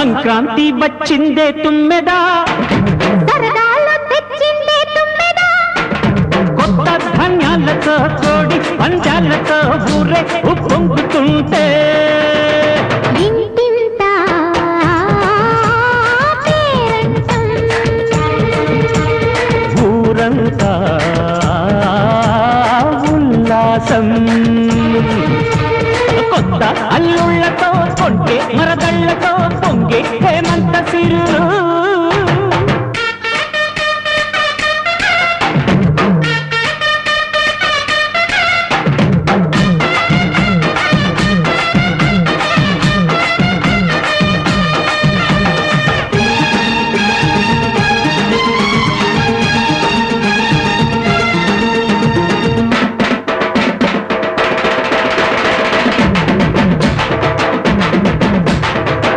సంక్రాంతి వచ్చిందే తుమ్మెదా, సరదాలు తెచ్చిందే తుమ్మెదా, కొత్త ధాన్యాలతో కోడి పంచాలతో ఊరే ఉప్పొంగుతుంటే ఇంటింత పేరంటం, ఊరంతా ఉల్లాసం. కొత్త అల్లుళ్ళతో కొంటే మరదళ్ళతో పొంగే హేమంత సిరులు